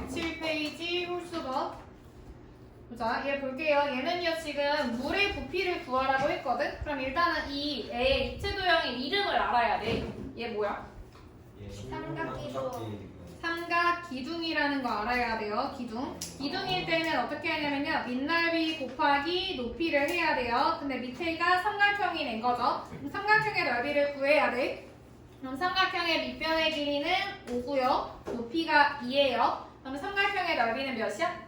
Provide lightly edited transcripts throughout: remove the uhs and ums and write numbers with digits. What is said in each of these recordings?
107페이지 홀수법. 자, 얘 볼게요. 얘는요, 지금 물의 부피를 구하라고 했거든? 그럼 일단은 이 애의 입체 도형의 이름을 알아야 돼. 얘 뭐야? 삼각 기둥이라는 거 알아야 돼요. 기둥. 기둥일 때는 어떻게 하냐면요. 밑넓이 곱하기 높이를 해야 돼요. 근데 밑에가 삼각형이 된 거죠. 그럼 삼각형의 넓이를 구해야 돼. 그럼 삼각형의 밑변의 길이는 5고요. 높이가 2예요. 그럼 삼각형의 넓이는 몇이야?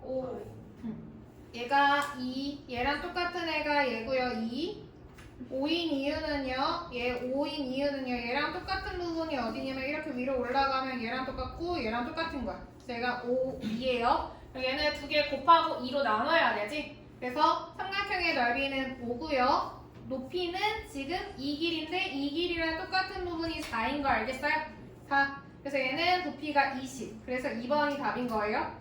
5. 얘가 2. 얘랑 똑같은 애가 얘고요. 2. 5인 이유는요. 얘 5인 이유는요. 얘랑 똑같은 부분이 어디냐면 이렇게 위로 올라가면 얘랑 똑같고 얘랑 똑같은 거야. 그래서 얘가 5, 2예요. 얘는 두 개 곱하고 2로 나눠야 되지. 그래서 삼각형의 넓이는 5고요. 높이는 지금 이 길인데 이 길이랑 똑같은 부분이 4인 거 알겠어요? 4. 그래서 얘는 부피가 20. 그래서 2번이 답인 거예요.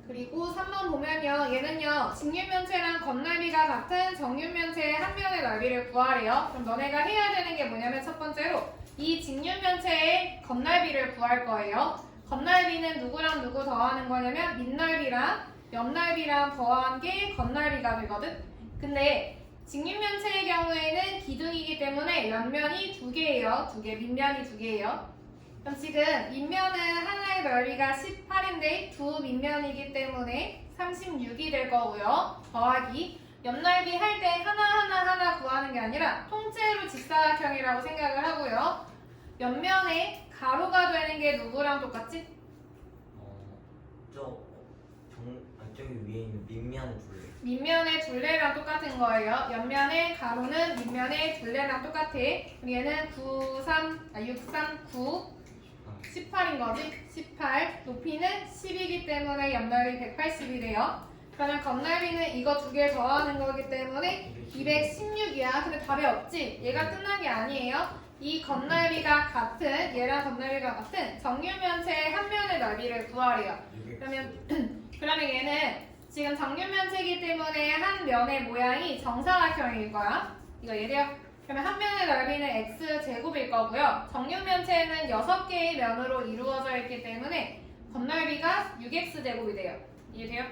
그리고 3번 보면요. 얘는요. 직육면체랑 겉넓이가 같은 정육면체의 한 면의 넓이를 구하래요. 그럼 너네가 해야 되는 게 뭐냐면 첫 번째로 이 직육면체의 겉넓이를 구할 거예요. 겉넓이는 누구랑 누구 더하는 거냐면 밑넓이랑 옆넓이랑 더한 게 겉넓이가 되거든. 근데 직육면체의 경우에는 기둥이기 때문에 옆면이 2개예요. 2개, 밑면이 2개예요. 그럼 지금 밑면은 하나의 넓이가 18인데 두 밑면이기 때문에 36이 될 거고요. 더하기 옆넓이 할 때 하나 구하는 게 아니라 통째로 직사각형이라고 생각을 하고요. 옆면에 가로가 되는 게 누구랑 똑같지? 저기 위에 있는 밑면 둘레. 밑면의 둘레랑 똑같은 거예요. 옆면의 가로는 밑면의 둘레랑 똑같아. 그럼 얘는 6, 3, 9 18인 거지? 18. 높이는 10이기 때문에 옆넓이 180이래요. 그러면 겉넓이는 이거 두 개 더하는 거기 때문에 216이야. 근데 답이 없지? 얘가 끝난 게 아니에요. 이 겉넓이가 같은, 얘랑 겉넓이가 같은 정육면체의 한 면의 넓이를 구하래요. 그러면 얘는 지금 정육면체이기 때문에 한 면의 모양이 정사각형일 거야. 이거 예래요. 그러면 한 면의 넓이는 x제곱일 거고요. 정육면체는 6개의 면으로 이루어져 있기 때문에 겉넓이가 6x제곱이 돼요. 이해돼요?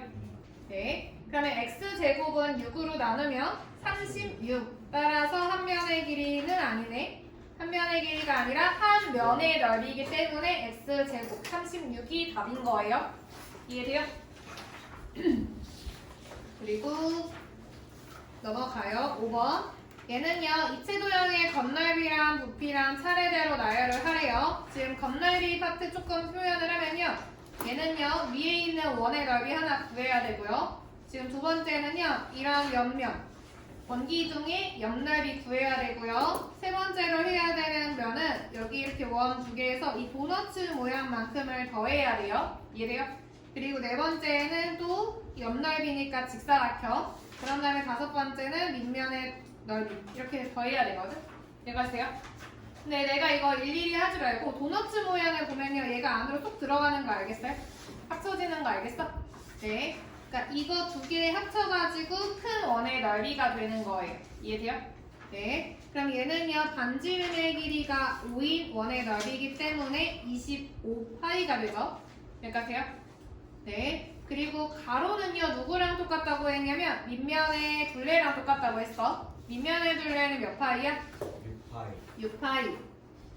네. 그러면 x제곱은 6으로 나누면 36. 따라서 한 면의 길이는 아니네. 한 면의 길이가 아니라 한 면의 넓이기 때문에 x제곱 36이 답인 거예요. 이해돼요? 그리고 넘어가요. 5번. 얘는요, 입체 도형의 겉넓이랑 부피랑 차례대로 나열을 하래요. 지금 겉넓이 파트 조금 표현을 하면요. 얘는요, 위에 있는 원의 넓이 하나 구해야 되고요. 지금 두 번째는요, 이런 옆면, 원기둥의 옆넓이 구해야 되고요. 세 번째로 해야 되는 면은 여기 이렇게 원 두 개에서 이 도너츠 모양만큼을 더해야 돼요. 이해돼요? 그리고 네 번째는 또 옆넓이니까 직사각형. 그런 다음에 다섯 번째는 밑면의 넓이. 이렇게 더해야 되거든? 이해가세요? 근데 내가 이거 일일이 하지 말고 도너츠 모양을 보면요. 얘가 안으로 쏙 들어가는 거 알겠어요? 합쳐지는 거 알겠어? 네. 그러니까 이거 두 개 합쳐가지고 큰 원의 넓이가 되는 거예요. 이해돼요? 네. 그럼 얘는요. 반지름의 길이가 5인 원의 넓이기 때문에 25파이가 되죠? 여기까지요? 네. 그리고 가로는요. 누구랑 똑같다고 했냐면 밑면의 둘레랑 똑같다고 했어. 밑면의 둘레는 몇 파이야? 6파이. 6파이.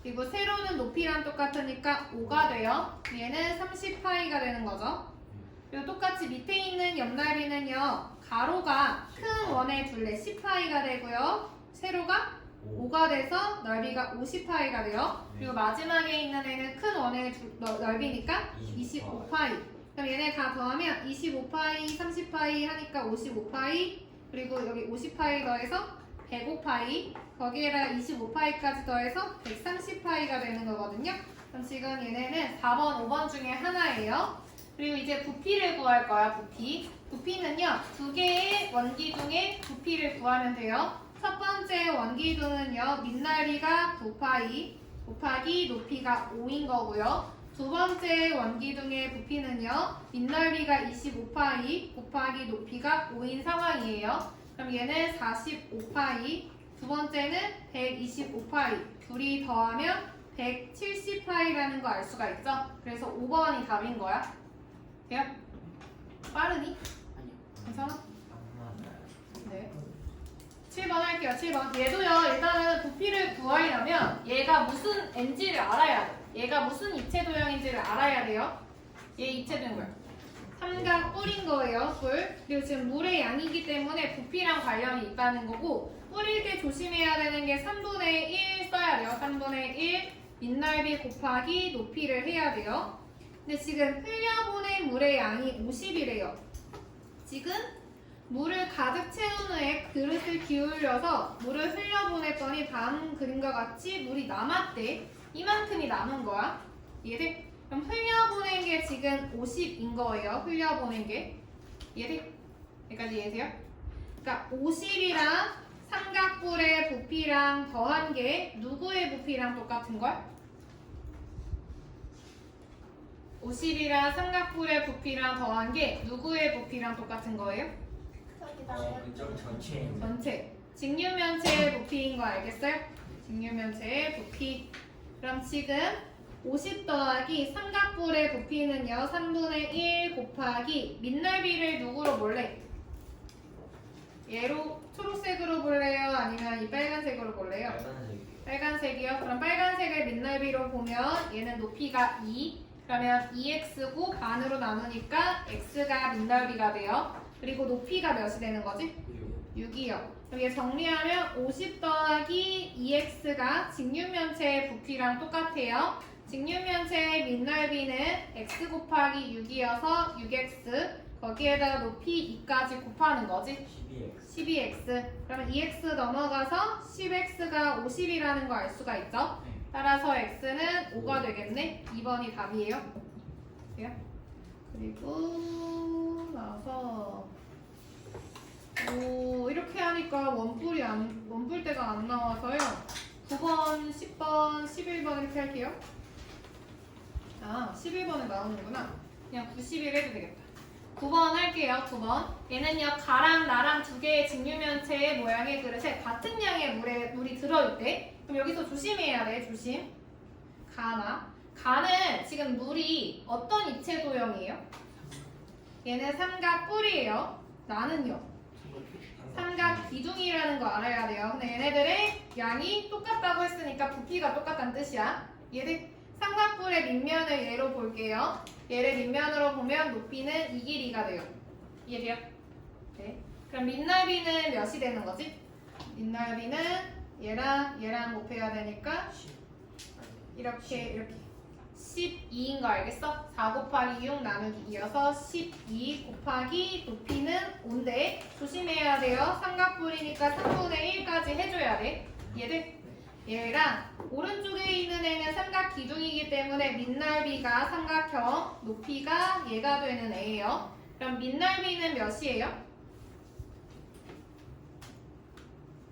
그리고 세로는 높이랑 똑같으니까 5가 돼요. 얘는 30파이가 되는 거죠. 그리고 똑같이 밑에 있는 옆넓이는요. 가로가 큰 원의 둘레 10파이가 되고요. 세로가 5가 돼서 넓이가 50파이가 돼요. 그리고 마지막에 있는 애는 큰 원의 넓이니까 25파이. 그럼 얘네 다 더하면 25파이, 30파이 하니까 55파이. 그리고 여기 50파이 더해서 105파이, 거기에다가 25파이까지 더해서 130파이가 되는 거거든요. 그럼 지금 얘네는 4번, 5번 중에 하나예요. 그리고 이제 부피를 구할 거야, 부피. 부피는요, 두 개의 원기둥의 부피를 구하면 돼요. 첫 번째 원기둥은요, 밑넓이가 9파이 곱하기 높이가 5인 거고요. 두 번째 원기둥의 부피는요, 밑넓이가 25파이 곱하기 높이가 5인 상황이에요. 그럼 얘는 45파이, 두 번째는 125파이, 둘이 더하면 170파이라는 거 알 수가 있죠? 그래서 5번이 답인 거야. 돼요? 빠르니? 아니요. 괜찮아? 맞아요. 네. 7번 할게요. 7번. 얘도요. 일단은 부피를 구하려면 얘가 무슨 n지를 알아야 돼. 얘가 무슨 입체 도형인지를 알아야 돼요. 얘 입체 도형 뭐야? 삼각 뿔인 거예요. 뿔. 그리고 지금 물의 양이기 때문에 부피랑 관련이 있다는 거고 뿌릴 때 조심해야 되는 게 3분의 1 써야 돼요. 3분의 1 밑넓이 곱하기 높이를 해야 돼요. 근데 지금 흘려보낸 물의 양이 50이래요. 지금 물을 가득 채운 후에 그릇을 기울여서 물을 흘려보냈더니 다음 그림과 같이 물이 남았대. 이만큼이 남은 거야. 이해돼? 그럼 흘려보낸 게 지금 50인 거예요. 흘려보낸 게. 이해돼? 여기까지 이해돼요? 그러니까 50이랑 삼각뿔의 부피랑 더한 게 누구의 부피랑 똑같은 걸? 50이랑 삼각뿔의 부피랑 더한 게 누구의 부피랑 똑같은 거예요? 그점 전체인 전체. 직류면체의 부피인 거 알겠어요? 직류면체의 부피. 그럼 지금 50 더하기 삼각뿔의 부피는요. 3분의 1 곱하기 밑넓이를 누구로 볼래? 얘로 초록색으로 볼래요? 아니면 이 빨간색으로 볼래요? 빨간색이. 빨간색이요? 그럼 빨간색을 밑넓이로 보면 얘는 높이가 2. 그러면 2x고 반으로 나누니까 x가 밑넓이가 돼요. 그리고 높이가 몇이 되는 거지? 6이요. 그럼 얘 정리하면 50 더하기 2x가 직류면체의 부피랑 똑같아요. 직류면체의 밑넓이는 x 곱하기 6이어서 6x 거기에다가 높이 2까지 곱하는 거지. 12x. 12x. 그러면 2x 넘어가서 10x가 50이라는 거 알 수가 있죠? 따라서 x는 5가 되겠네. 2번이 답이에요. 돼요? 그리고 나서 이렇게 하니까 원뿔대가 안 나와서요. 9번, 10번, 11번 이렇게 할게요. 아, 11번에 나오는구나. 그냥 91 해도 되겠다. 9번 할게요. 9번. 얘는요, 가랑 나랑 두 개의 직류면체의 모양의 그릇에 같은 양의 물이 들어있대. 그럼 여기서 조심해야 돼. 조심. 가는 지금 물이 어떤 입체 도형이에요? 얘는 삼각 뿔이에요. 나는요? 삼각 기둥이라는 거 알아야 돼요. 근데 얘네들의 양이 똑같다고 했으니까 부피가 똑같다는 뜻이야. 얘들 삼각뿔의 밑면을 얘로 볼게요. 얘를 밑면으로 보면 높이는 이 길이가 돼요. 이해돼요? 네. 그럼 밑넓이는 몇이 되는 거지? 밑넓이는 얘랑 곱해야 되니까 이렇게 12인 거 알겠어? 4 곱하기 6 나누기 2여서 12 곱하기 높이는 5인데 조심해야 돼요. 삼각뿔이니까 3분의 1까지 해줘야 돼. 이해돼? 얘랑 오른쪽에 있는 애는 삼각 기둥이기 때문에 밑넓이가 삼각형, 높이가 얘가 되는 애예요. 그럼 밑넓이는 몇이에요?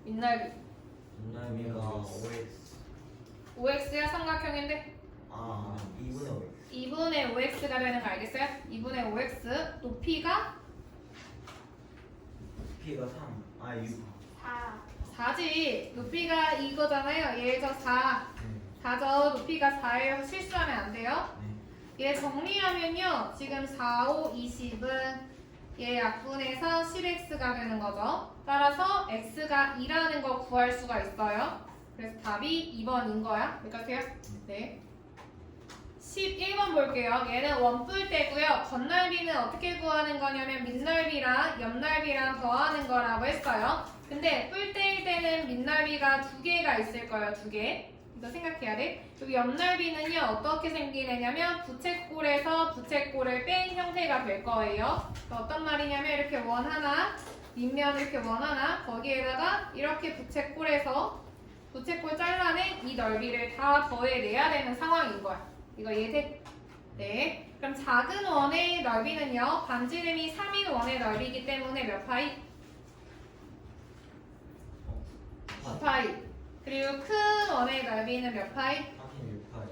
밑넓이 높이가 5x. 5x야 삼각형인데 2분의 5x. 2분의 5x가 되는 거 알겠어요? 2분의 5x 높이가 높이가 3. 6. 4지. 높이가 이거잖아요. 얘에서 4죠. 높이가 4예요. 실수하면 안 돼요. 얘 정리하면요. 지금 4, 5, 20은 얘 약분해서 10x가 되는 거죠. 따라서 x가 2라는 거 구할 수가 있어요. 그래서 답이 2번인 거야. 여기까지요? 네. 11번 볼게요. 얘는 원뿔대고요. 겉넓이는 어떻게 구하는 거냐면 밑넓이랑 옆넓이랑 더하는 거라고 했어요. 근데 뿔대일 때는 밑넓이가 2개가 있을 거예요. 2개. 이거 생각해야 돼. 여기 옆넓이는요. 어떻게 생기냐면 부채꼴에서 부채꼴을 뺀 형태가 될 거예요. 어떤 말이냐면 이렇게 원 하나, 밑면 이렇게 원 하나, 거기에다가 이렇게 부채꼴에서 부채꼴 잘라낸 이 넓이를 다 더해내야 되는 상황인 거야. 이거 이해돼? 네. 그럼 작은 원의 넓이는요. 반지름이 3인 원의 넓이기 때문에 몇 파이? 9파이. 그리고 큰 원의 넓이는 몇 파이?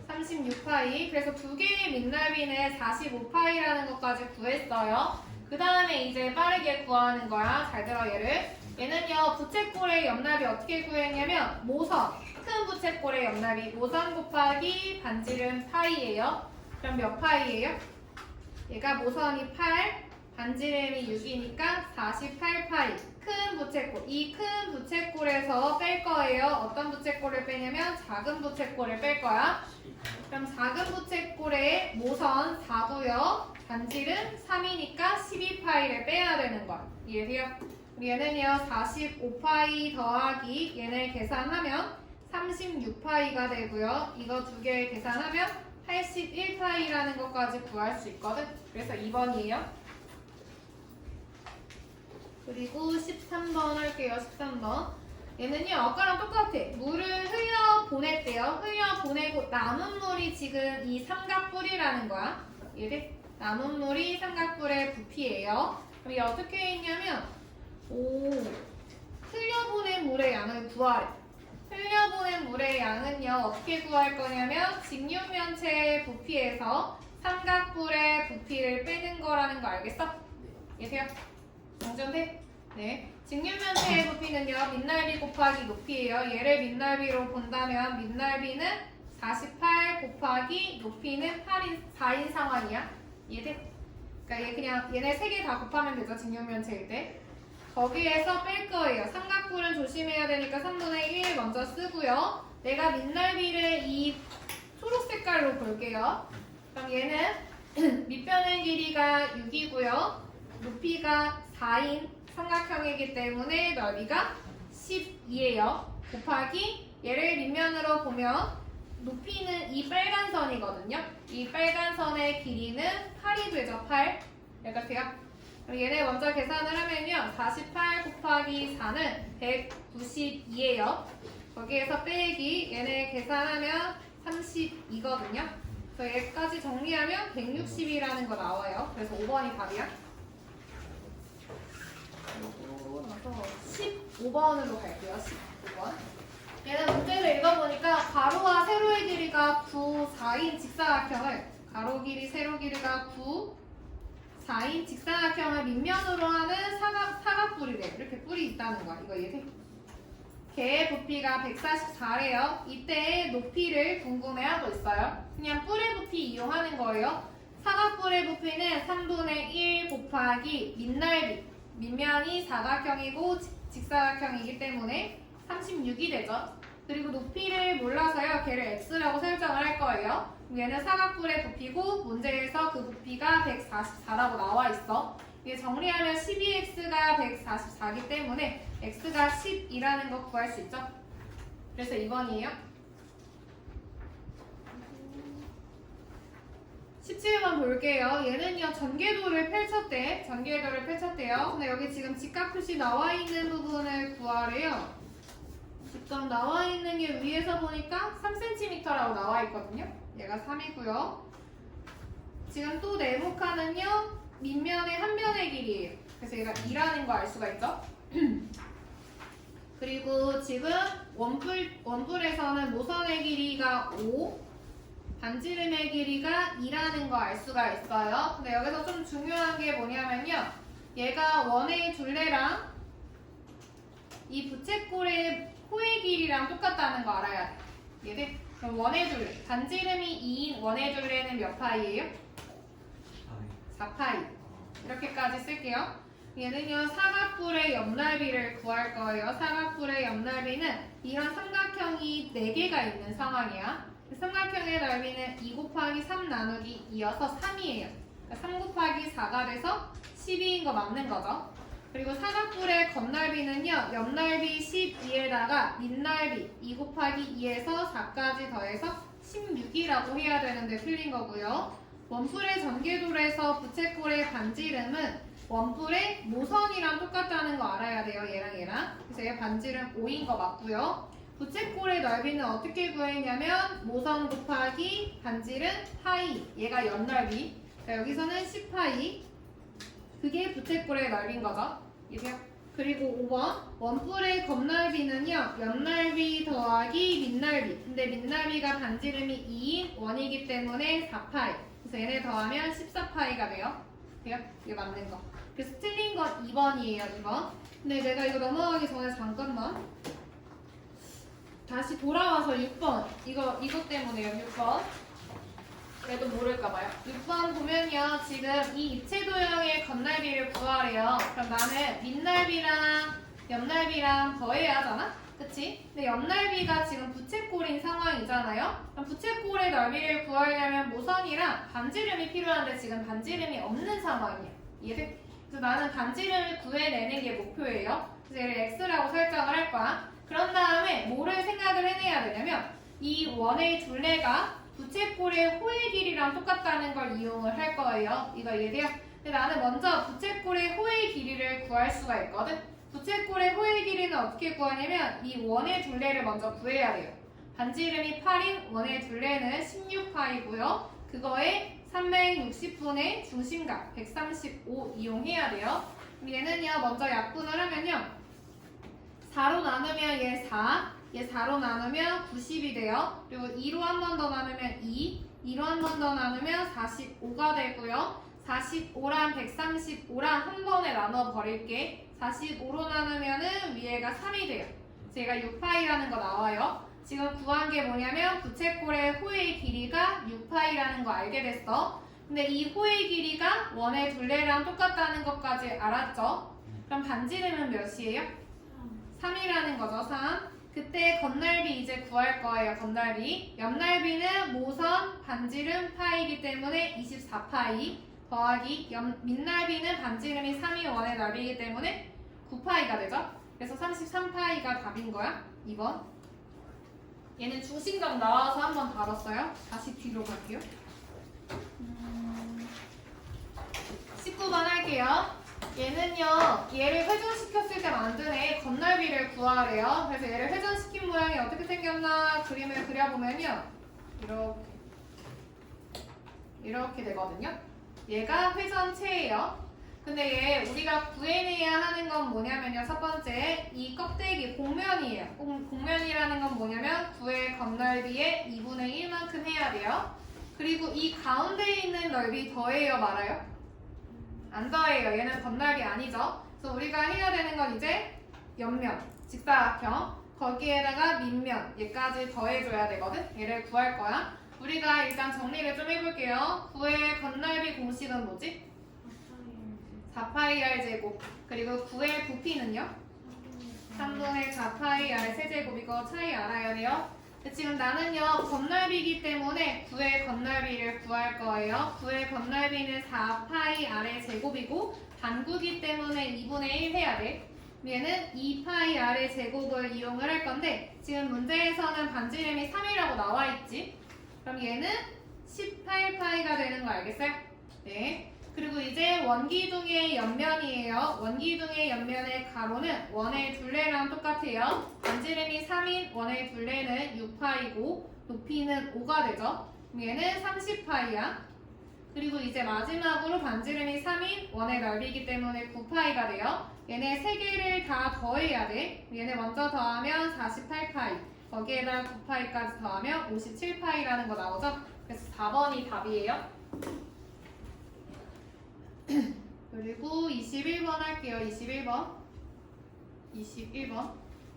36파이. 36파이. 그래서 두 개의 밑넓이는 45파이라는 것까지 구했어요. 그 다음에 이제 빠르게 구하는 거야. 잘 들어 얘를. 얘는요. 부채꼴의 옆넓이 어떻게 구했냐면 모선. 큰 부채꼴의 옆날이 모선 곱하기 반지름 파이예요. 그럼 몇 파이예요? 얘가 모선이 8, 반지름이 6이니까 48파이. 큰 부채꼴. 이 큰 부채꼴에서 뺄 거예요. 어떤 부채꼴을 빼냐면 작은 부채꼴을 뺄 거야. 그럼 작은 부채꼴의 모선 4고요. 반지름 3이니까 12파이를 빼야 되는 거야. 이해돼요? 얘는요 45파이 더하기 얘네 계산하면 36파이가 되고요. 이거 두 개 계산하면 81파이라는 것까지 구할 수 있거든. 그래서 2번이에요. 그리고 13번 할게요. 13번. 얘는요 아까랑 똑같아. 물을 흘려 보냈대요. 흘려 보내고 남은 물이 지금 이 삼각뿔이라는 거야. 이해돼? 남은 물이 삼각뿔의 부피예요. 그럼 이게 어떻게 했냐면 흘려보낸 물의 양을 구하래. 흘려보낸 물의 양은요 어떻게 구할 거냐면 직육면체의 부피에서 삼각뿔의 부피를 빼는 거라는 거 알겠어? 이해돼요? 정전돼? 네. 직육면체의 부피는요 밑넓이 곱하기 높이예요. 얘를 밑넓이로 본다면 밑넓이는 48 곱하기 높이는 4인 상황이야. 이해돼? 그러니까 얘 그냥 얘네 세 개 다 곱하면 되죠. 직육면체일 때. 거기에서 뺄 거예요. 삼각뿔은 조심해야 되니까 3분의 1 먼저 쓰고요. 내가 밑넓이를 이 초록 색깔로 볼게요. 그럼 얘는 밑변의 길이가 6이고요. 높이가 4인 삼각형이기 때문에 넓이가 12예요. 곱하기 얘를 밑면으로 보면 높이는 이 빨간 선이거든요. 이 빨간 선의 길이는 8이 되죠. 8. 여기까지요. 그럼 얘네 먼저 계산을 하면요. 48 곱하기 4는 192예요. 거기에서 빼기 얘네 계산하면 32거든요. 그래서 얘까지 정리하면 160이라는 거 나와요. 그래서 5번이 답이야. 그리고 나서 15번으로 갈게요. 15번. 얘는 문제를 읽어보니까 가로와 세로의 길이가 9, 4인 직사각형을 가로 길이, 세로 길이가 9, 4인 직사각형을 밑면으로 하는 사각뿔이래. 이렇게 뿔이 있다는 거야. 이거 이해돼? 걔의 부피가 144래요. 이때 높이를 궁금해하고 있어요. 그냥 뿔의 부피 이용하는 거예요. 사각뿔의 부피는 3분의 1 곱하기 밑넓이. 밑면이 사각형이고 직사각형이기 때문에 36이 되죠. 그리고 높이를 몰라서요. 걔를 x라고 설정을 할 거예요. 얘는 사각뿔의 부피고 문제에서 그 부피가 144라고 나와 있어. 이게 정리하면 12x가 144이기 때문에 x가 10이라는 거 구할 수 있죠. 그래서 2번이에요. 17번 볼게요. 얘는요 전개도를 펼쳤대. 전개도를 펼쳤대요. 근데 여기 지금 직각 표시 나와 있는 부분을 구하래요. 직접 나와 있는 게 위에서 보니까 3cm라고 나와 있거든요. 얘가 3이고요. 지금 또 네모칸은요 밑면의 한 변의 길이에요. 그래서 얘가 2라는 거 알 수가 있죠. 그리고 지금 원뿔에서는 모선의 길이가 5, 반지름의 길이가 2라는 거 알 수가 있어요. 근데 여기서 좀 중요한 게 뭐냐면요. 얘가 원의 둘레랑 이 부채꼴의 코의 길이랑 똑같다는 거 알아야 돼. 이해돼? 그럼 원의 둘레. 반지름이 2인 원의 둘레는 몇 파이예요? 4파이. 이렇게까지 쓸게요. 얘는요 사각뿔의 옆넓이를 구할 거예요. 사각뿔의 옆넓이는 이런 삼각형이 4개가 있는 상황이야. 삼각형의 넓이는 2 곱하기 3 나누기 2여서 3이에요. 3 곱하기 4가 돼서 12인 거 맞는 거죠. 그리고 사각뿔의 겉넓이는요 옆넓이 12에다가 밑넓이 2 곱하기 2에서 4까지 더해서 16이라고 해야 되는데 틀린 거고요. 원뿔의 전개도에서 부채꼴의 반지름은 원뿔의 모선이랑 똑같다는 거 알아야 돼요. 얘랑 얘랑. 그래서 얘 반지름 5인 거 맞고요. 부채꼴의 넓이는 어떻게 구했냐면 모선 곱하기 반지름 파이. 얘가 옆넓이. 여기서는 10파이. 그게 부채꼴의 넓이인 거죠. 이해요? 그리고 5번 원뿔의 겉넓이는요 옆넓이 더하기 밑넓이. 근데 밑넓이가 반지름이 2인 원이기 때문에 4파이. 그래서 얘네 더하면 14파이가 돼요. 돼요? 이게 맞는 거. 그래서 틀린 건 2번이에요. 2번. 근데 내가 이거 넘어가기 전에 잠깐만 다시 돌아와서 6번. 이것 때문에요, 6번. 그래도 모를까봐요. 6번 보면요. 지금 이 입체 도형의 건날비를 구하래요. 그럼 나는 밑날비랑 옆날비랑 더해야 하잖아? 그치? 근데 옆날비가 지금 부채꼴인 상황이잖아요? 그럼 부채꼴의 넓이를 구하려면 모선이랑 반지름이 필요한데 지금 반지름이 없는 상황이야. 이해돼? 그래서 나는 반지름을 구해내는 게 목표예요. 그래서 얘를 x라고 설정을 할 거야. 그런 다음에 뭐를 생각을 해내야 되냐면 이 원의 둘레가 부채꼴의 호의 길이랑 똑같다는 걸 이용을 할 거예요. 이거 이해돼요? 근데 나는 먼저 부채꼴의 호의 길이를 구할 수가 있거든. 부채꼴의 호의 길이는 어떻게 구하냐면 이 원의 둘레를 먼저 구해야 돼요. 반지름이 8인 원의 둘레는 16파이고요. 그거에 360분의 중심각 135 이용해야 돼요. 그럼 얘는요 먼저 약분을 하면요 4로 나누면 얘 4, 얘 4로 나누면 90이 돼요. 그리고 2로 한 번 더 나누면 2, 2로 한 번 더 나누면 45가 되고요. 45랑 135랑 한 번에 나눠 버릴게. 45로 나누면은 위에가 3이 돼요. 제가 6파이라는 거 나와요. 지금 구한 게 뭐냐면 부채꼴의 호의 길이가 6파이라는 거 알게 됐어. 근데 이 호의 길이가 원의 둘레랑 똑같다는 것까지 알았죠? 그럼 반지름은 몇이에요? 3이라는 거죠. 3. 그때 건날비 이제 구할 거예요. 건날비. 옆날비는 모선 반지름 파이기 때문에 24파이 더하기 밑날비는 반지름이 3이 원의 날비이기 때문에 9파이가 되죠. 그래서 33파이가 답인 거야. 2번. 얘는 중심각 나와서 한번 다뤘어요. 다시 뒤로 갈게요. 19번 할게요. 얘는요, 얘를 회전시켰을 때 만든 애 건날비를 구하래요. 그래서 얘를 회전시킨 모양이 어떻게 생겼나 그림을 그려보면요. 이렇게 되거든요. 얘가 회전체예요. 근데 얘 우리가 구해내야 하는 건 뭐냐면요. 첫 번째, 이 껍데기 곡면이에요. 곡면이라는 건 뭐냐면 9의 건널비의 2분의 1만큼 해야 돼요. 그리고 이 가운데 있는 넓이 더해요, 말아요? 안 더해요. 얘는 건널비 아니죠. 그래서 우리가 해야 되는 건 이제 옆면, 직사각형, 거기에다가 밑면, 얘까지 더해줘야 되거든. 얘를 구할 거야. 우리가 일단 정리를 좀 해볼게요. 9의 건널비 공식은 뭐지? 4파이 r 제곱. 그리고 9의 부피는요? 3분의 4파이 r 세제곱. 이거 차이 알아야 돼요. 지금 나는요 건널비이기 때문에 9의 건널비를 구할 거예요. 9의 건널비는 4파이 r의 제곱이고 반구기 때문에 2분의 1 해야 돼. 얘는 2파이 r의 제곱을 이용을 할 건데 지금 문제에서는 반지름이 3이라고 나와 있지. 그럼 얘는 18파이가 되는 거 알겠어요? 네. 그리고 이제 원기둥의 옆면이에요. 원기둥의 옆면의 가로는 원의 둘레랑 똑같아요. 반지름이 3인 원의 둘레는 6파이고 높이는 5가 되죠. 얘는 30파이야. 그리고 이제 마지막으로 반지름이 3인 원의 넓이기 때문에 9파이가 돼요. 얘네 3개를 다 더해야 돼. 얘네 먼저 더하면 48파이. 거기에다 9파이까지 더하면 57파이라는 거 나오죠? 그래서 4번이 답이에요. 그리고 21번 할게요.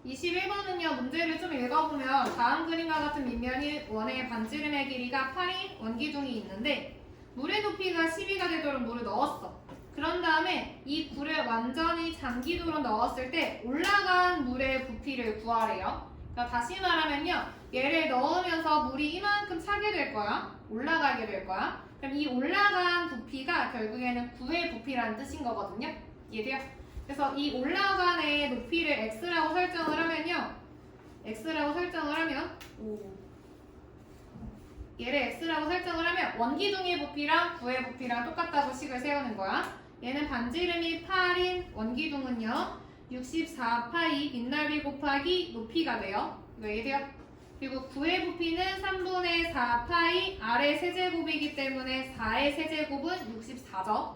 21번은요 문제를 좀 읽어보면 다음 그림과 같은 밑면이 원의 반지름의 길이가 8인 원기둥이 있는데 물의 높이가 12가 되도록 물을 넣었어. 그런 다음에 이 굴을 완전히 잠기도록 넣었을 때 올라간 물의 부피를 구하래요. 그러니까 다시 말하면요 얘를 넣으면서 물이 이만큼 차게 될 거야. 올라가게 될 거야. 그럼 이 올라간 부피가 결국에는 9의 부피라는 뜻인 거거든요. 이해돼요? 그래서 이 올라간 애의 높이를 x라고 설정을 하면요. 얘를 x라고 설정을 하면 원기둥의 부피랑 9의 부피랑 똑같다고 식을 세우는 거야. 얘는 반지름이 8인 원기둥은요. 64파이 밑넓이 곱하기 높이가 돼요. 이거 이해돼요? 그리고 9의 부피는 3분의 4파이 r의 세제곱이기 때문에 4의 세제곱은 64죠.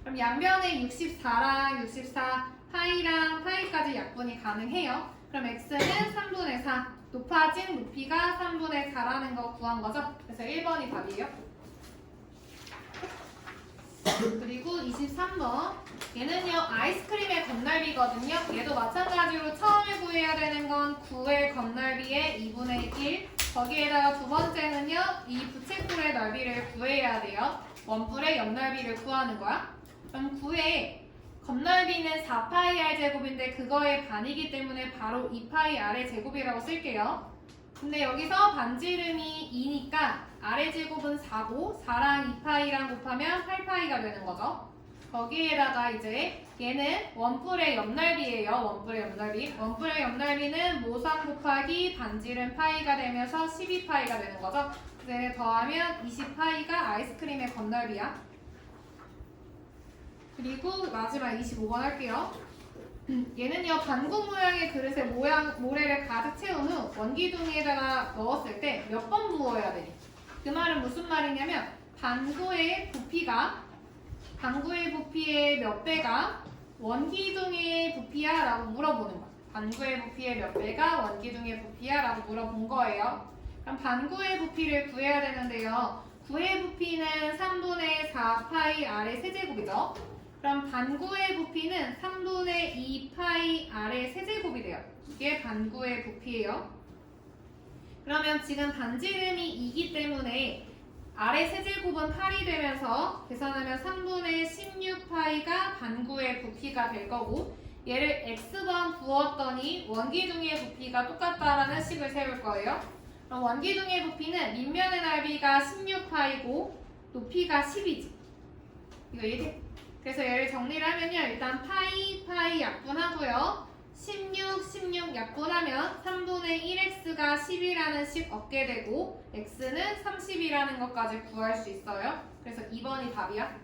그럼 양변에 64랑 64 파이랑 파이까지 약분이 가능해요. 그럼 x는 3분의 4 높아진 높이가 3분의 4라는 거 구한 거죠. 그래서 1번이 답이에요. 그리고 23번 얘는요 아이스크림의 건널비거든요. 얘도 마찬가지로 처음에 구해야 되는 건 9의 건널비의 2분의 1 거기에다가 두 번째는요 이 부채꼴의 넓이를 구해야 돼요. 원뿔의 옆넓이를 구하는 거야. 그럼 9의 건널비는 4파이 r 제곱인데 그거의 반이기 때문에 바로 2파이 r의 제곱이라고 쓸게요. 근데 여기서 반지름이 2니까 아래 제곱은 4고 4랑 2파이랑 곱하면 8파이가 되는 거죠. 거기에다가 이제 얘는 원뿔의 옆넓이에요. 원뿔의 옆넓이. 원뿔의 옆넓이는 모상 곱하기 반지름 파이가 되면서 12파이가 되는 거죠. 그래서 더하면 20파이가 아이스크림의 건넓이야. 그리고 마지막 25번 할게요. 얘는요 반구 모양의 그릇에 모래를 가득 채운 후 원기둥이에다가 넣었을 때 몇 번 부어야 되니? 그 말은 무슨 말이냐면 반구의 부피의 몇 배가 원기둥의 부피야? 라고 물어보는 거야. 반구의 부피의 몇 배가 원기둥의 부피야? 라고 물어본 거예요. 그럼 반구의 부피를 구해야 되는데요. 구의 부피는 3분의 4파이 r의 세제곱이죠. 그럼 반구의 부피는 3분의 2파이 r의 세제곱이 돼요. 이게 반구의 부피예요. 그러면 지금 반지름이 2기 때문에 r의 세제곱은 8이 되면서 계산하면 3분의 16파이가 반구의 부피가 될 거고 얘를 x번 부었더니 원기둥의 부피가 똑같다라는 식을 세울 거예요. 그럼 원기둥의 부피는 밑면의 넓이가 16파이고 높이가 10이지. 이거 이해돼? 그래서 얘를 정리를 하면요. 일단 파이 약분하고요. 16 약분하면 3분의 1x가 10이라는 식 얻게 되고 x는 30이라는 것까지 구할 수 있어요. 그래서 2번이 답이야.